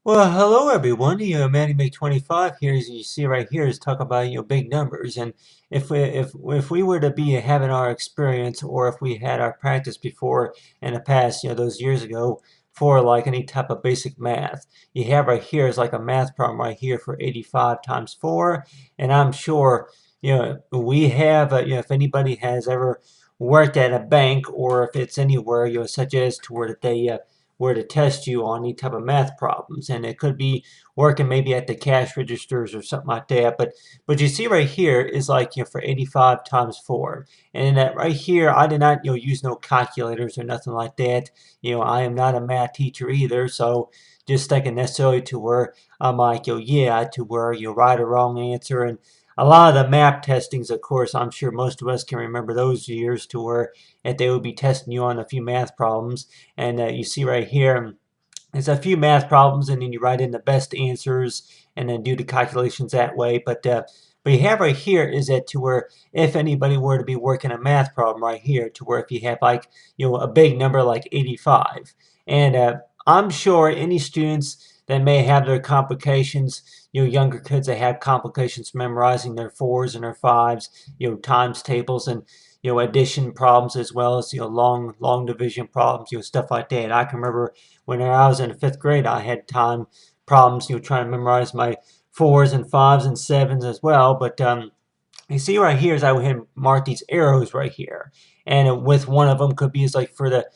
Well, hello everyone. Manny Make 25 here, as you see right here, is talk about big numbers. And if we were to be having our experience, or if we had our practice before in the past, those years ago, for like any type of basic math, you have right here is like a math problem right here for 85 times 4. And I'm sure we have if anybody has ever worked at a bank, or if it's anywhere such as to where that they were to test you on any type of math problems, and it could be working maybe at the cash registers or something like that. But you see right here is like for 85 times 4, and that right here I did not use no calculators or nothing like that. I am not a math teacher either, so just thinking necessarily to where I'm like yeah, to where you right or wrong answer. And a lot of the map testings, of course, I'm sure most of us can remember those years to where that they would be testing you on a few math problems. And you see right here, it's a few math problems, and then you write in the best answers and then do the calculations that way. But you have right here is that to where if anybody were to be working a math problem right here, to where if you have like a big number like 85, and I'm sure any students that may have their complications, younger kids that have complications memorizing their fours and their fives, times tables and addition problems, as well as long division problems, stuff like that. I can remember when I was in the 5th grade, I had time problems, trying to memorize my fours and fives and sevens as well. But you see right here is I would mark these arrows right here, and with one of them could be is like for the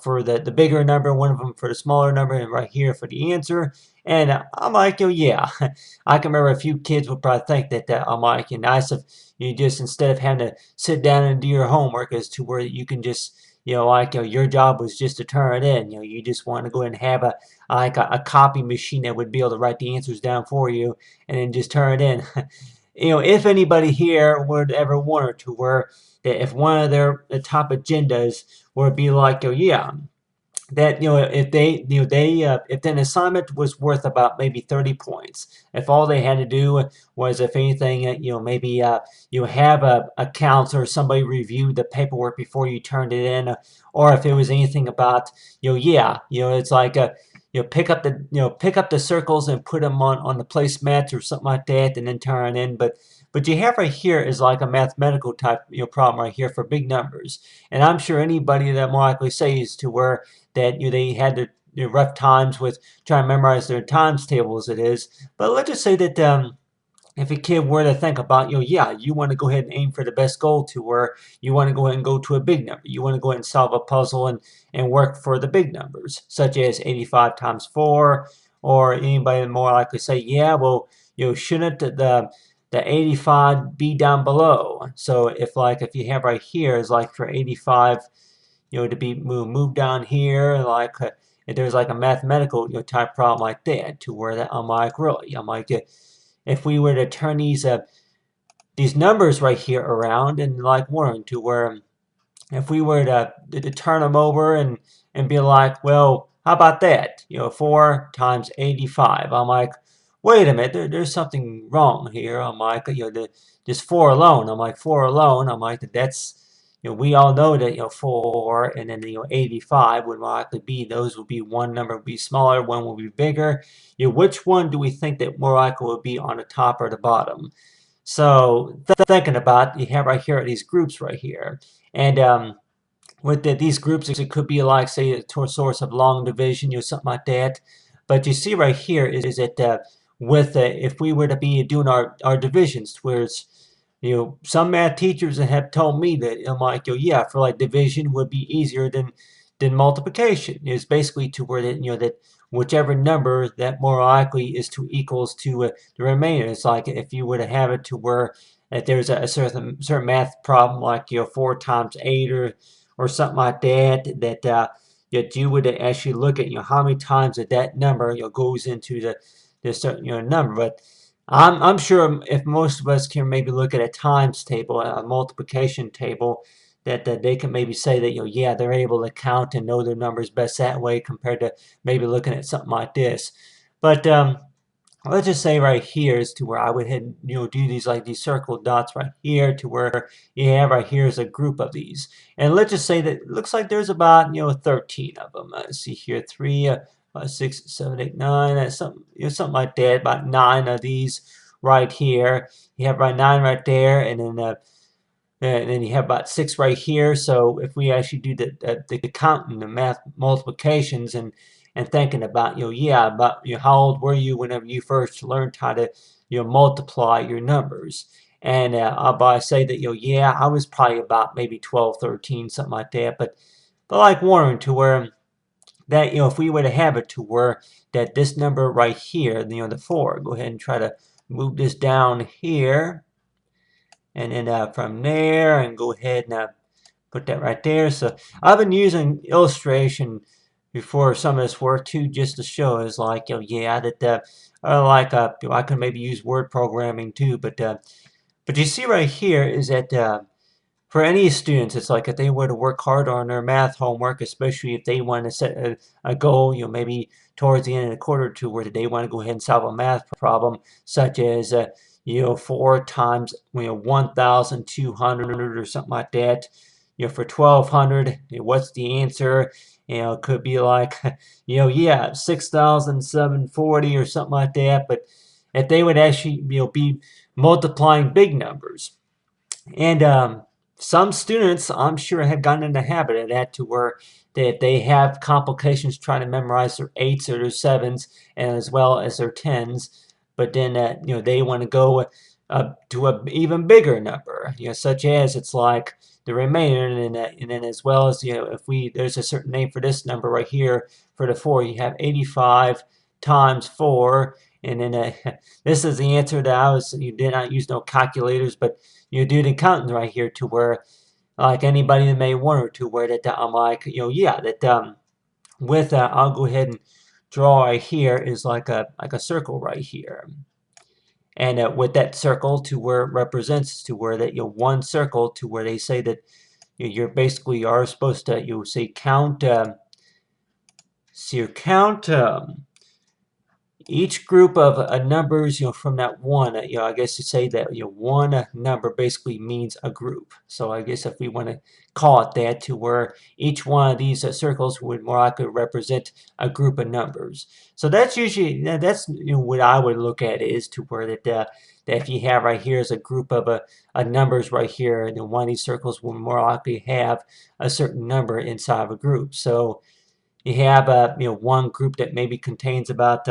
for the bigger number, one of them for the smaller number, and right here for the answer. And I'm like, yeah, I can remember a few kids would probably think that I'm like, nice if you just, instead of having to sit down and do your homework, as to where you can just like your job was just to turn it in. You just want to go ahead and have a copy machine that would be able to write the answers down for you and then just turn it in. If anybody here would ever wonder to where that if one of their the top agendas would be like, oh yeah, that if they if an assignment was worth about maybe 30 points, if all they had to do was, if anything, maybe you have a counselor or somebody review the paperwork before you turned it in, or if it was anything about yeah, it's like pick up the circles and put them on the placemats or something like that, and then turn it in. But you have right here is like a mathematical type problem right here for big numbers. And I'm sure anybody that more likely says to where that they had their rough times with trying to memorize their times table as it is. But let's just say that if a kid were to think about, yeah, you want to go ahead and aim for the best goal, to where you want to go ahead and go to a big number. You want to go ahead and solve a puzzle and work for the big numbers, such as 85 times 4, or anybody more likely say, yeah, well, shouldn't the 85 be down below? So if you have right here is like for 85, to be moved down here, like if there's like a mathematical type problem like that, to where that I'm like, really, I'm like, if we were to turn these numbers right here around, and like one to where if we were to turn them over and be like, well, how about that? 4 times 85. I'm like, wait a minute, there's something wrong here. I'm like, just 4 alone. I'm like, 4 alone. I'm like, that's, we all know that, 4 and then, 85 would likely be, those would be, one number would be smaller, one would be bigger. Which one do we think that more likely would be on the top or the bottom? So thinking about, you have right here these groups right here. And with these groups, it could be like, say, a source of long division, something like that. But you see right here is that with if we were to be doing our divisions, where it's, some math teachers have told me that, I'm like, yeah, for like division would be easier than multiplication. It's basically to where that, that whichever number that more likely is to equals to the remainder. It's like if you were to have it to where that there's a certain math problem like 4 times 8, or something like that, that you would actually look at how many times that number goes into the certain number. But I'm sure if most of us can maybe look at a times table, a multiplication table, that they can maybe say that yeah, they're able to count and know their numbers best that way, compared to maybe looking at something like this. But let's just say right here is to where I would hit, do these like these circle dots right here, to where you have right here is a group of these. And let's just say that it looks like there's about, 13 of them. Let's see here, 3, 6, 7, 8, 9. That's something, something like that. About 9 of these right here. You have about 9 right there, and then you have about 6 right here. So if we actually do the counting, the math multiplications, and thinking about, yeah, about, how old were you whenever you first learned how to, multiply your numbers. And I'll say that, yeah, I was probably about maybe 12, 13, something like that. But like Warren, to where that, if we were to have it to where that this number right here, the 4, go ahead and try to move this down here. And then from there, and go ahead and put that right there. So I've been using illustration before some of this work too, just to show is like, yeah, that I could maybe use word programming too, but you see right here is that for any students, it's like if they were to work hard on their math homework, especially if they want to set a goal, maybe towards the end of the quarter or two, where they want to go ahead and solve a math problem, such as 4 times 1,200 or something like that. For 1,200, what's the answer? It could be like, yeah, 6,740 or something like that. But if they would actually, be multiplying big numbers. And some students, I'm sure, have gotten in the habit of that, to where they have complications trying to memorize their 8s or their 7s, and as well as their 10s. But then, they want to go to an even bigger number, such as it's like the remainder, and then as well as, if there's a certain name for this number right here for the 4, you have 85 times 4, and then this is the answer that you did not use no calculators, but you do the counting right here, to where like anybody that may wonder, to where that I'm like, yeah, that with I'll go ahead and draw right here is like a circle right here. And with that circle, to where it represents, to where that one circle, to where they say that you're basically are supposed to, say count, so you count each group of numbers, from that one, I guess you say that, one number basically means a group. So I guess if we want to call it that, to where each one of these circles would more likely represent a group of numbers. So that's usually, that's what I would look at, is to where that if you have right here is a group of numbers right here, and then one of these circles will more likely have a certain number inside of a group. So you have one group that maybe contains about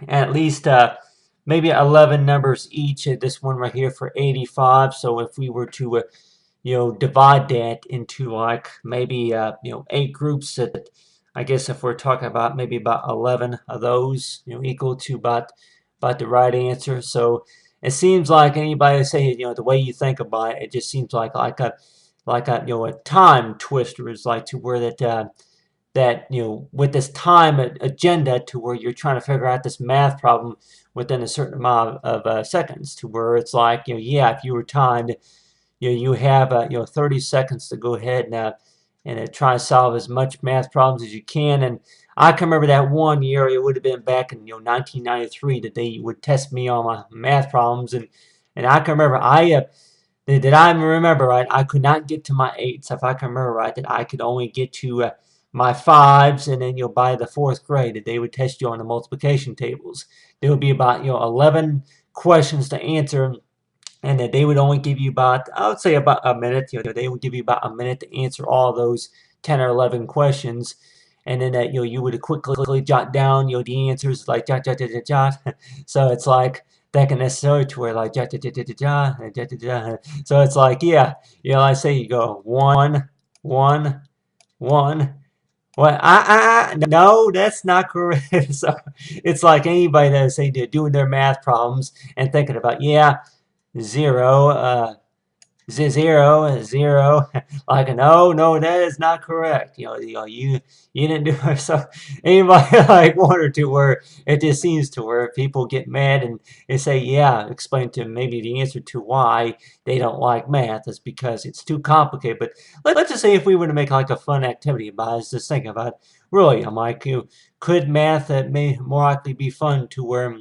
at least maybe 11 numbers each. This one right here for 85. So if we were to divide that into like maybe 8 groups, that I guess if we're talking about maybe about 11 of those, equal to about the right answer. So it seems like anybody say, the way you think about it, it just seems like a a time twister, is like to where that with this time agenda, to where you're trying to figure out this math problem within a certain amount of seconds, to where it's like, yeah, if you were timed, you have 30 seconds to go ahead and try to solve as much math problems as you can. And I can remember that one year, it would have been back in 1993, that they would test me on my math problems. And I can remember did I remember right, I could not get to my 8s. If I can remember right, that I could only get to my 5s. And then by the 4th grade, that they would test you on the multiplication tables. There would be about 11 questions to answer, and that they would only give you about, I would say, about a minute. They would give you about a minute to answer all those 10 or 11 questions. And then that you would quickly jot down the answers, like jot jot jot jot jot. So it's like that can necessarily, to where like jot jot jot jot jot jot jot jot. So it's like, yeah, I say you go 1 1 1. Well, no, that's not correct. So it's like anybody that say they're doing their math problems and thinking about, yeah, 0, 0. Like, no, that is not correct. You didn't do it. So anybody like one or two, where it just seems to where people get mad and they say, yeah, explain to them maybe the answer to why they don't like math is because it's too complicated. But let's just say if we were to make like a fun activity about it, just think about, really, I'm like, could math may more likely be fun, to where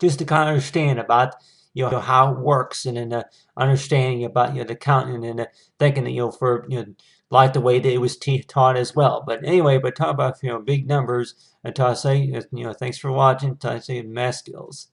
just to kind of understand about how it works, and then understanding about the counting, and thinking that for like the way that it was taught as well. But anyway, but talk about big numbers. And I say thanks for watching. I say math skills.